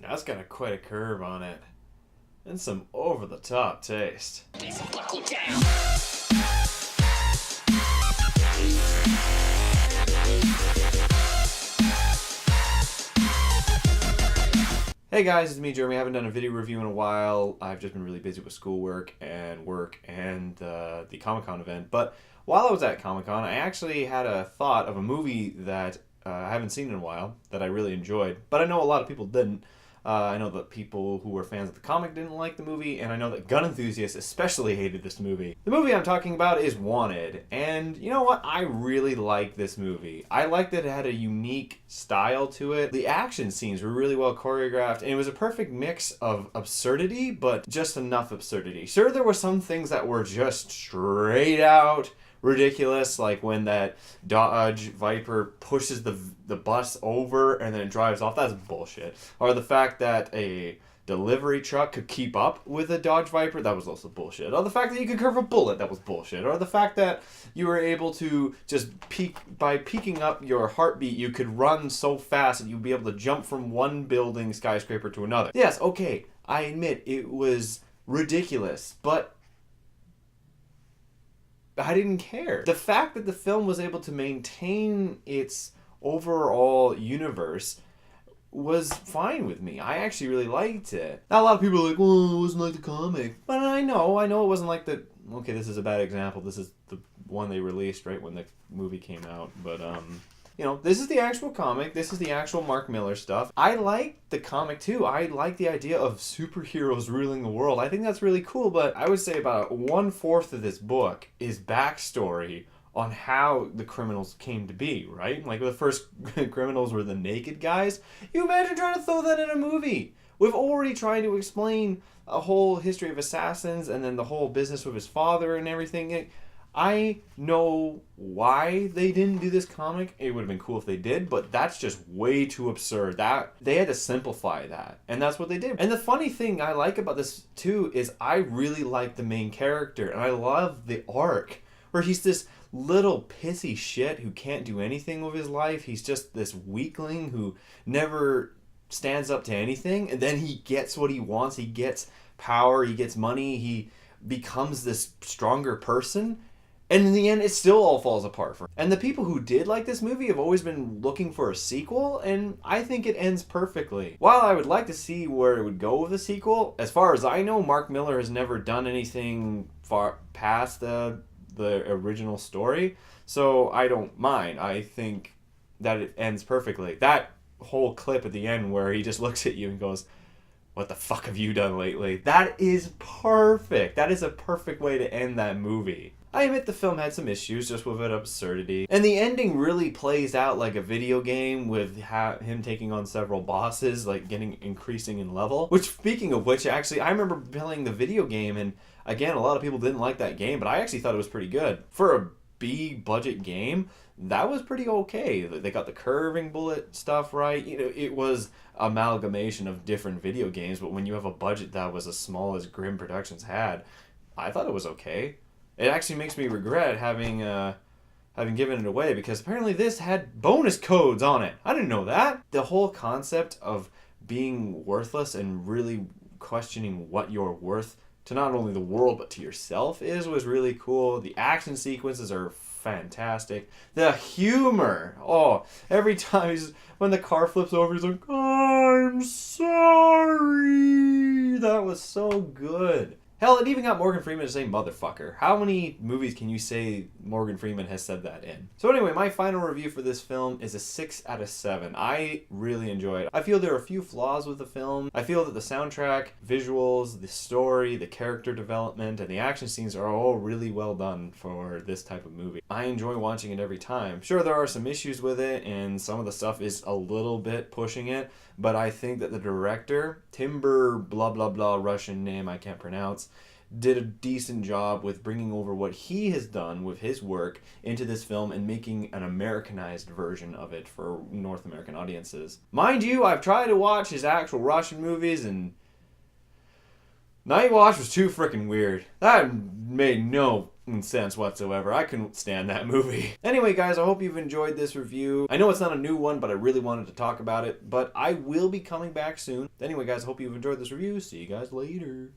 That's got quite a curve on it. And some over-the-top taste. Hey guys, it's me, Jeremy. I haven't done a video review in a while. I've just been really busy with schoolwork and work and the Comic-Con event. But while I was at Comic-Con, I actually had a thought of a movie that I haven't seen in a while that I really enjoyed. But I know a lot of people didn't. I know that people who were fans of the comic didn't like the movie, and I know that gun enthusiasts especially hated this movie. The movie I'm talking about is Wanted, and you know what? I really like this movie. I liked that it had a unique style to it. The action scenes were really well choreographed, and it was a perfect mix of absurdity, but just enough absurdity. Sure, there were some things that were just straight out ridiculous, like when that Dodge Viper pushes the bus over and then it drives off. That's bullshit. Or the fact that a delivery truck could keep up with a Dodge Viper, that was also bullshit. Or the fact that you could curve a bullet, that was bullshit. Or the fact that you were able to just by peaking up your heartbeat, you could run so fast that you'd be able to jump from one building skyscraper to another. Yes, okay, I admit it was ridiculous, but I didn't care. The fact that the film was able to maintain its overall universe was fine with me. I actually really liked it. Now, a lot of people are like, well, it wasn't like the comic. But I know it wasn't like the... Okay, this is a bad example. This is the one they released right when the movie came out. But, you know, this is the actual comic. This is the actual Mark Millar stuff. I like the comic too. I like the idea of superheroes ruling the world. I think that's really cool, but I would say about 1/4 of this book is backstory on how the criminals came to be, right? Like the first criminals were the naked guys. You imagine trying to throw that in a movie? We've already tried to explain a whole history of assassins and then the whole business with his father and everything. I know why they didn't do this comic. It would have been cool if they did, but that's just way too absurd. That they had to simplify that, and that's what they did. And the funny thing I like about this too is I really like the main character, and I love the arc where he's this little pissy shit who can't do anything with his life. He's just this weakling who never stands up to anything, and then he gets what he wants. He gets power, he gets money, he becomes this stronger person. And in the end, it still all falls apart for him. And the people who did like this movie have always been looking for a sequel, and I think it ends perfectly. While I would like to see where it would go with a sequel, as far as I know, Mark Millar has never done anything far past the original story, so I don't mind. I think that it ends perfectly. That whole clip at the end where he just looks at you and goes, "What the fuck have you done lately?" That is perfect. That is a perfect way to end that movie. I admit the film had some issues just with its absurdity. And the ending really plays out like a video game with him taking on several bosses, like increasing in level. Which, speaking of which, actually, I remember playing the video game, and again, a lot of people didn't like that game, but I actually thought it was pretty good. For a B-budget game, that was pretty okay. They got the curving bullet stuff right. You know, it was amalgamation of different video games, but when you have a budget that was as small as Grimm Productions had, I thought it was okay. It actually makes me regret having given it away, because apparently this had bonus codes on it. I didn't know that. The whole concept of being worthless and really questioning what you're worth to not only the world but to yourself was really cool. The action sequences are fantastic. The humor. Oh, every time when the car flips over, he's like, "I'm sorry." That was so good. Hell, it even got Morgan Freeman to say "motherfucker." How many movies can you say Morgan Freeman has said that in? So anyway, my final review for this film is a 6 out of 7. I really enjoyed it. I feel there are a few flaws with the film. I feel that the soundtrack, visuals, the story, the character development, and the action scenes are all really well done for this type of movie. I enjoy watching it every time. Sure, there are some issues with it, and some of the stuff is a little bit pushing it, but I think that the director, Timur blah blah blah, Russian name I can't pronounce, did a decent job with bringing over what he has done with his work into this film and making an Americanized version of it for North American audiences. Mind you, I've tried to watch his actual Russian movies, and Night Watch was too freaking weird. That made no sense whatsoever. I couldn't stand that movie. Anyway, guys, I hope you've enjoyed this review. I know it's not a new one, but I really wanted to talk about it. But I will be coming back soon. Anyway, guys, I hope you've enjoyed this review. See you guys later.